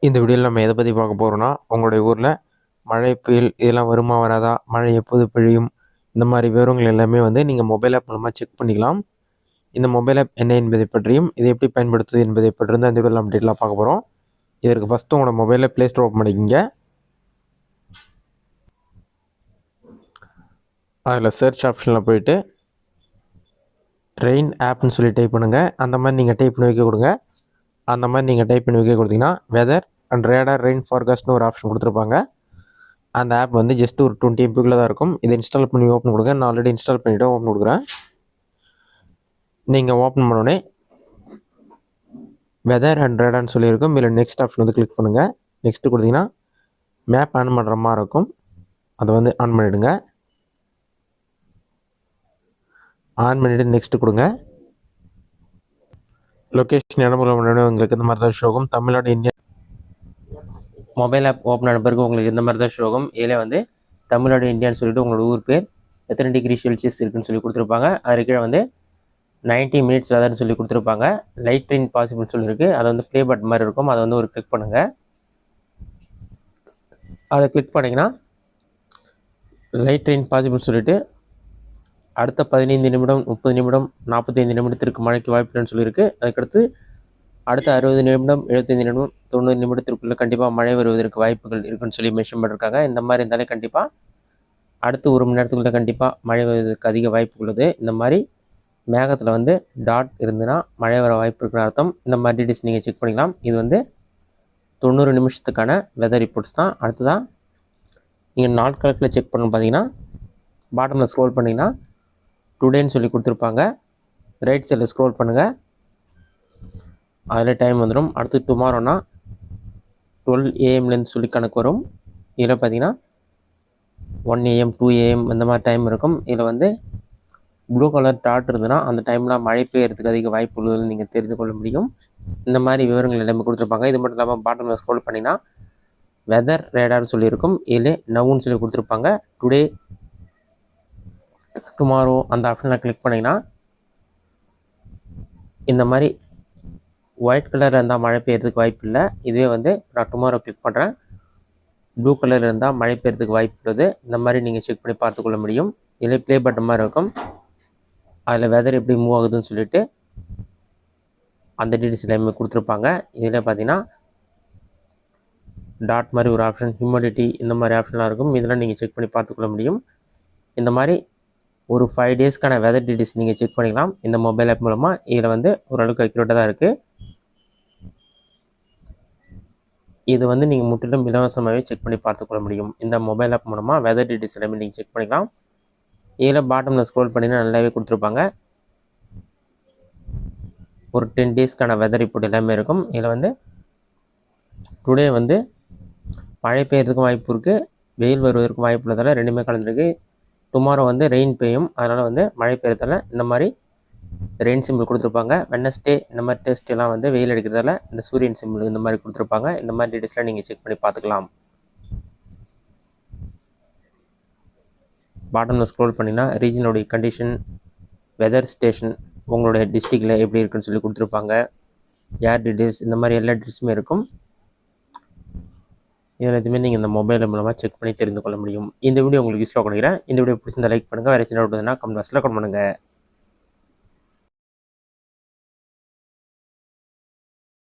இந்த வீடியோவில் நம்ம எதை பற்றி பார்க்க போகிறோம்னா, உங்களுடைய ஊரில் மழை, புயல் இதெல்லாம் வருமா வராதா? மழை எப்போது பொழியும்? இந்த மாதிரி விவரங்கள் எல்லாமே வந்து நீங்கள் மொபைல் ஆப் மூலமாக செக் பண்ணிக்கலாம். இந்த மொபைல் ஆப் என்ன என்பதை பற்றியும், இதை எப்படி பயன்படுத்துவது என்பதை பற்றியும் தான் இந்த வீடியோவில் நம்ம டீட்டெயிலாக பார்க்க போகிறோம். இதற்கு ஃபஸ்ட்டு உங்களோட மொபைலில் ப்ளே ஸ்டோர் ஓப்பன் பண்ணிக்கிங்க. அதில் சர்ச் ஆப்ஷனில் போயிட்டு ரெயின் ஆப்னு சொல்லி டைப் பண்ணுங்கள். அந்த மாதிரி நீங்கள் டைப் பண்ணி வைக்க கொடுங்க. அந்த மாதிரி நீங்கள் டைப் பண்ணி வைக்க கொடுத்தீங்கன்னா வெதர் அண்ட் ரேடார் ரெயின் ஃபார்காஸ்ட்னு ஒரு ஆப்ஷன் கொடுத்துருப்பாங்க. அந்த ஆப் வந்து ஜஸ்ட் ஒரு 20 MB தான் இருக்கும். இதை இன்ஸ்டால் பண்ணி ஓப்பன் கொடுங்க. நான் ஆல்ரெடி இன்ஸ்டால் பண்ணிவிட்டு ஓப்பன் கொடுக்குறேன். நீங்கள் ஓப்பன் பண்ணோடனே வெதர் அண்ட் ரேடார்னு சொல்லியிருக்கும். இதில் நெக்ஸ்ட் ஆப்ஷன் வந்து கிளிக் பண்ணுங்கள். நெக்ஸ்ட்டு கொடுத்தீங்கன்னா மேப் ஆன் பண்ணுற மாதிரி இருக்கும். அதை வந்து ஆன் பண்ணிவிடுங்க. ஆன் பண்ணிவிட்டு நெக்ஸ்ட்டு கொடுங்க. லொக்கேஷன் இடமுறை உங்களுக்கு இந்த மாதிரி தான் ஷோகும். Tamil Nadu India mobile app open ஆன பிறகு உங்களுக்கு இந்த மாதிரி தான் ஷோகும். இதில் வந்து தமிழ்நாடு இந்தியான்னு சொல்லிட்டு உங்களோட ஊர் பேர், எத்தனை டிகிரி செல்சியஸ் இருக்குன்னு சொல்லி கொடுத்துருப்பாங்க. அது கீழே வந்து 90 மினிட்ஸ் வெதர்னு சொல்லி கொடுத்துருப்பாங்க. லைட் ரெயின் பாசிபிள்னு சொல்லியிருக்கு. அதை வந்து ப்ளே பட்டன் மாதிரி இருக்கும். அதை வந்து ஒரு கிளிக் பண்ணுங்கள். அதை கிளிக் பண்ணிங்கன்னா லைட் ரெயின் பாசிபிள்னு சொல்லிட்டு அடுத்த 15 நிமிடம், 30 நிமிடம், 45 நிமிடத்திற்கு மழைக்கு வாய்ப்புன்னு சொல்லியிருக்கு. அதுக்கடுத்து அடுத்த 60 நிமிடம், 75 நிமிடம், 90 நிமிடத்திற்குள்ளே கண்டிப்பாக மழை வருவதற்கு வாய்ப்புகள் இருக்குன்னு சொல்லி மென்ஷன் பண்ணியிருக்காங்க. இந்த மாதிரி இருந்தாலே கண்டிப்பாக அடுத்து 1 மணி நேரத்துக்குள்ளே கண்டிப்பாக மழை வருவதற்கு அதிக வாய்ப்பு உள்ளது. இந்த மாதிரி மேகத்தில் வந்து டாட் இருந்துன்னா மழை வர வாய்ப்பு இருக்கிற அர்த்தம். இந்த மாதிரி டீட்டெயில்ஸ் நீங்கள் செக் பண்ணிக்கலாம். இது வந்து 90 நிமிஷத்துக்கான வெதர் ரிப்போர்ட்ஸ் தான். அடுத்ததான் நீங்கள் நாட்கணக்கில் செக் பண்ணணும். பார்த்தீங்கன்னா பாட்டமில் ஸ்க்ரோல் பண்ணிங்கன்னா டுடேன்னு சொல்லி கொடுத்துருப்பாங்க. ரைட் சைடில் ஸ்க்ரோல் பண்ணுங்கள். அதில் டைம் வந்துடும். அடுத்து டுமாரோனா 12 AM சொல்லி கணக்கு வரும். இதில் பார்த்தீங்கன்னா 1 AM 2 AM இந்த மாதிரி டைம் இருக்கும். இதில் வந்து ப்ளூ கலர் டாட் இருந்ததுன்னா அந்த டைமில் மழை பெய்யறதுக்கு அதிக வாய்ப்பு உள்ளதுன்னு நீங்கள் தெரிந்து கொள்ள முடியும். இந்த மாதிரி விவரங்கள் எல்லாமே கொடுத்துருப்பாங்க. இது மட்டும் இல்லாமல் பாட்டமில் ஸ்க்ரோல் பண்ணிங்கன்னா வெதர் ரேடார்னு சொல்லியிருக்கும். இதில் நவுன்னு சொல்லி கொடுத்துருப்பாங்க. டுடே, டுமாரோ அந்த ஆப்ஷனில் கிளிக் பண்ணிங்கன்னா இந்த மாதிரி ஒயிட் கலர் இருந்தால் மழை பெய்யறதுக்கு வாய்ப்பு இல்லை. இதுவே வந்து நான் டுமாரோ கிளிக் பண்ணுறேன். ப்ளூ கலர் இருந்தால் மழை பெய்யறதுக்கு வாய்ப்பு உள்ளது. இந்த மாதிரி நீங்கள் செக் பண்ணி பார்த்துக்கொள்ள முடியும். இதில் ப்ளே பட்டன் மாதிரி இருக்கும். அதில் வெதர் எப்படி மூவ் ஆகுதுன்னு சொல்லிட்டு அந்த டீட்டெயில்ஸ் எல்லாமே கொடுத்துருப்பாங்க. இதில் பார்த்தீங்கன்னா டாட் மாதிரி ஒரு ஆப்ஷன், ஹியூமிடிட்டி இந்த மாதிரி ஆப்ஷன்லாம் இருக்கும். இதெல்லாம் நீங்கள் செக் பண்ணி பார்த்துக்கொள்ள முடியும். இந்த மாதிரி ஒரு 5 டேஸ்க்கான வெதர் டீட்டெயில்ஸ் நீங்கள் செக் பண்ணிக்கலாம் இந்த மொபைல் ஆப் மூலமாக. இதில் வந்து ஓரளவுக்கு அக்யூரேட்டாக தான் இருக்குது. இது வந்து நீங்கள் முற்றிலும் இலவசமாகவே செக் பண்ணி பார்த்துக்கொள்ள முடியும். இந்த மொபைல் ஆப் மூலமாக வெதர் டீட்டெயில்ஸ் எல்லாமே நீங்கள் செக் பண்ணிக்கலாம். இதில் பாட்டமில் ஸ்க்ரோல் பண்ணிங்கன்னா நல்லாவே கொடுத்துருப்பாங்க. ஒரு 10 டேஸ்க்கான வெதர் ரிப்போர்ட் எல்லாமே இருக்கும். இதில் வந்து டுடே வந்து மழை பெய்யறதுக்கும் வாய்ப்பு இருக்குது, வெயில் வருவதற்கும் வாய்ப்பு உள்ளதால் ரெண்டுமே கலந்துருக்கு. டுமாரோ வந்து ரெயின் பெய்யும், அதனால் வந்து மழை பெய்யறதால இந்த மாதிரி ரெயின் சிம்பிள் கொடுத்துருப்பாங்க. வெட்னஸ்டே இந்த மாதிரி டெஸ்ட்லாம் வந்து வெயில் அடிக்கிறதால இந்த சூரியன் சிம்பிள் இந்த மாதிரி கொடுத்துருப்பாங்க. இந்த மாதிரி டீட்டெயில்ஸ்லாம் நீங்கள் செக் பண்ணி பார்த்துக்கலாம். பாட்டமில் ஸ்க்ரோல் பண்ணிங்கன்னா ரீஜனோடைய கண்டிஷன், வெதர் ஸ்டேஷன், உங்களுடைய டிஸ்ட்ரிக்டில் எப்படி இருக்குன்னு சொல்லி கொடுத்துருப்பாங்க. ஏர் டீட்டெயில்ஸ் இந்த மாதிரி எல்லா டீட்டெயில்ஸுமே இருக்கும். இதில் எதுவுமே நீங்கள் இந்த மொபைல் மூலமாக செக் பண்ணி தெரிந்து கொள்ள முடியும். இந்த வீடியோ உங்களுக்கு யூஸ்ஃபுல்லாக கொடுக்குறேன். இந்த வீடியோ பிடிச்சிருந்தா லைக் பண்ணுங்கள். வேறு சின்ன டவுட் இருந்தால் கமெண்ட் பாக்ஸில் கமெண்ட் பண்ணுங்கள்.